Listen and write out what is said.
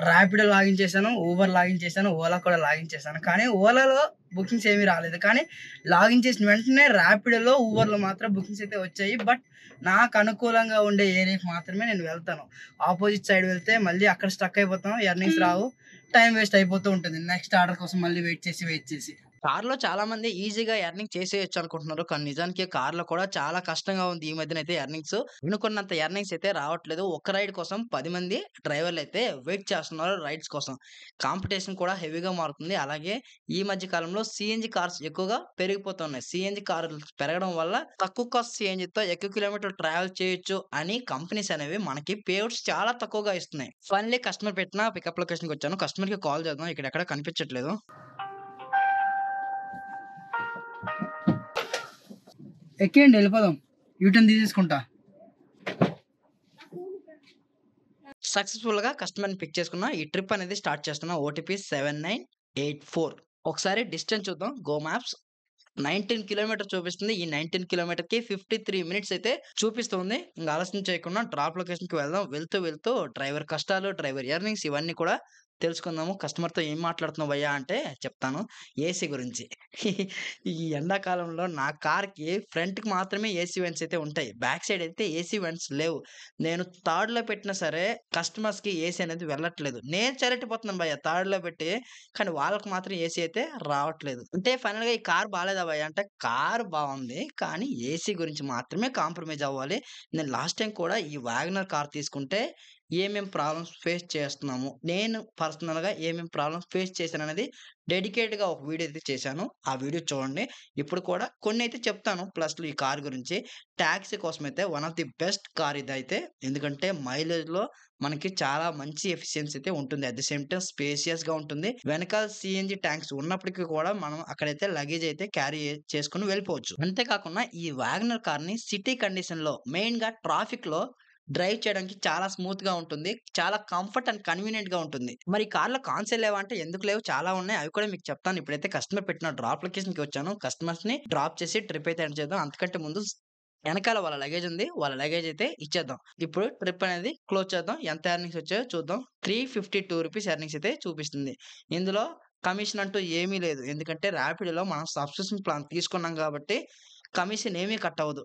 Rapido login చేశాను, Uber login చేశాను, ఓలా కూడా లాగిన్ చేశాను. కానీ ఓలాలో బుకింగ్స్ ఏమీ రాలేదు. కానీ లాగిన్ చేసిన వెంటనే ర్యాపిడోలో, ఊబర్‌లో మాత్రం బుకింగ్స్ అయితే వచ్చాయి. బట్ నాకు అనుకూలంగా ఉండే ఏరియాకి మాత్రమే నేను వెళ్తాను. ఆపోజిట్ సైడ్ వెళ్తే మళ్ళీ అక్కడ స్టక్ అయిపోతాం. ఎర్నింగ్స్ రావు. టైం వేస్ట్ అయిపోతూ ఉంటుంది. నెక్స్ట్ ఆర్డర్ కోసం మళ్ళీ వెయిట్ చేసి. కార్‌లో చాలామంది ఈజీగా ఎర్నింగ్ చేసేయొచ్చు అనుకుంటున్నారు. కానీ నిజానికి కార్‌లో కూడా చాలా కష్టంగా ఉంది ఈ మధ్యనైతే ఎర్నింగ్స్. అనుకున్నంత ఎర్నింగ్స్ అయితే రావట్లేదు. ఒక్క రైడ్ కోసం 10 మంది డ్రైవర్‌లయితే వెయిట్ చేస్తున్నారు రైడ్స్ కోసం. కాంపిటీషన్ కూడా హెవీగా మారుతుంది. అలాగే ఈ మధ్య కాలంలో సీఎన్‌జీ కార్స్ ఎక్కువగా పెరిగిపోతున్నాయి. సీఎన్‌జీ కార్లు పెరగడం వల్ల తక్కువ కాస్ట్ సీఎన్‌జీతో ఎక్కువ కిలోమీటర్లు ట్రావెల్ చేయొచ్చు అని కంపెనీస్ అనేవి మనకి పేఅవుట్స్ చాలా తక్కువగా ఇస్తున్నాయి. ఫైనల్లీ కస్టమర్ పెట్టిన పికప్ లొకేషన్‌కొచ్చాను. కస్టమర్‌కి కాల్ చేద్దాం. ఇక్కడ ఎక్కడ కనిపించట్లేదు. ఎక్కేయండి వెళ్ళిపోదాం. యూటర్న్ తీసేసుకుంటా. సక్సెస్‌ఫుల్‌గా కస్టమర్‌ని పిక్ చేసుకున్నా. ఈ ట్రిప్ అనేది స్టార్ట్ చేస్తున్నా. ఓటీపీ 7984. ఒకసారి డిస్టెన్స్ చూద్దాం. గో మ్యాప్స్ 19 కిలోమీటర్ చూపిస్తుంది. ఈ 19 కిలోమీటర్‌కి 53 మినిట్స్ అయితే చూపిస్తుంది. ఇంక ఆలస్యం చేయకుండా డ్రాప్ లొకేషన్‌కి వెళ్దాం. వెళ్తూ డ్రైవర్ కష్టాలు, డ్రైవర్ ఎర్నింగ్స్ ఇవన్నీ కూడా తెలుసుకుందాము. కస్టమర్‌తో ఏం మాట్లాడుతున్నావు భయ్యా అంటే చెప్తాను. ఏసీ గురించి. ఈ ఎండాకాలంలో నా కార్‌కి ఫ్రంట్‌కి మాత్రమే ఏసీ వెంట్స్ అయితే ఉంటాయి. బ్యాక్ సైడ్ అయితే ఏసీ వెంట్స్ లేవు. నేను థర్డ్‌లో పెట్టినా సరే కస్టమర్స్‌కి ఏసీ అనేది వెళ్ళట్లేదు. నేను చెరట్టిపోతున్నాను భయ్యా థర్డ్‌లో పెట్టి. కానీ వాళ్ళకి మాత్రం ఏసీ అయితే రావట్లేదు. అంటే ఫైనల్‌గా ఈ కార్ బాలేదా భయ్యా అంటే కార్ బావుంది. కానీ ఏసీ గురించి మాత్రమే కాంప్రమైజ్ అవ్వాలి. నేను లాస్ట్ టైమ్ కూడా ఈ వాగనర్ కార్ తీసుకుంటే ఏమేం ప్రాబ్లమ్స్ ఫేస్ చేస్తున్నాము. నేను పర్సనల్‌గా ఏమేం ప్రాబ్లమ్స్ ఫేస్ చేశాననేది డెడికేట్‌గా ఒక వీడియో అయితే చేశాను. ఆ వీడియో చూడండి. ఇప్పుడు కూడా కొన్నైతే చెప్తాను ప్లస్‌లు ఈ కార్ గురించి. టాక్సీ కోసమైతే one of the best car ఇదైతే. ఎందుకంటే మైలేజ్‌లో మనకి చాలా మంచి ఎఫిషియన్సీ అయితే ఉంటుంది. అట్ ది సేమ్ టైమ్ స్పేషియస్‌గా ఉంటుంది. వెనకాల సీఎన్‌జీ ట్యాంక్స్ ఉన్నప్పటికి కూడా మనం అక్కడైతే లగేజ్ అయితే క్యారీ చేసుకొని వెళ్ళిపోవచ్చు. అంతే కాకుండా ఈ వాగనర్ కార్‌ని సిటీ కండిషన్‌లో మెయిన్‌గా ట్రాఫిక్‌లో డ్రైవ్ చేయడానికి చాలా స్మూత్‌గా ఉంటుంది. చాలా కంఫర్ట్ అండ్ కన్వీనియంట్‌గా ఉంటుంది. మరి ఈ కార్‌లో కాన్స్ లేవా అంటే ఎందుకు లేవు చాలా ఉన్నాయి. అవి కూడా మీకు చెప్తాను. ఇప్పుడైతే కస్టమర్ పెట్టిన డ్రాప్ లొకేషన్‌కి వచ్చాను. కస్టమర్స్‌ని డ్రాప్ చేసి ట్రిప్ అయితే ఎండ్ చేద్దాం. అంతకంటే ముందు ఎనకాల వాళ్ళ లగేజ్ ఉంది. వాళ్ళ లగేజ్ అయితే ఇచ్చేద్దాం. ఇప్పుడు ట్రిప్ అనేది క్లోజ్ చేద్దాం. ఎంత ఎర్నింగ్స్ వచ్చాయో చూద్దాం. రూ. 352 ఎర్నింగ్స్ అయితే చూపిస్తుంది. ఇందులో కమిషన్ అంటూ ఏమీ లేదు. ఎందుకంటే రాపిడోలో మనం సబ్స్క్రిప్షన్ ప్లాన్ తీసుకున్నాం కాబట్టి కమిషన్ ఏమీ కట్ అవ్వదు.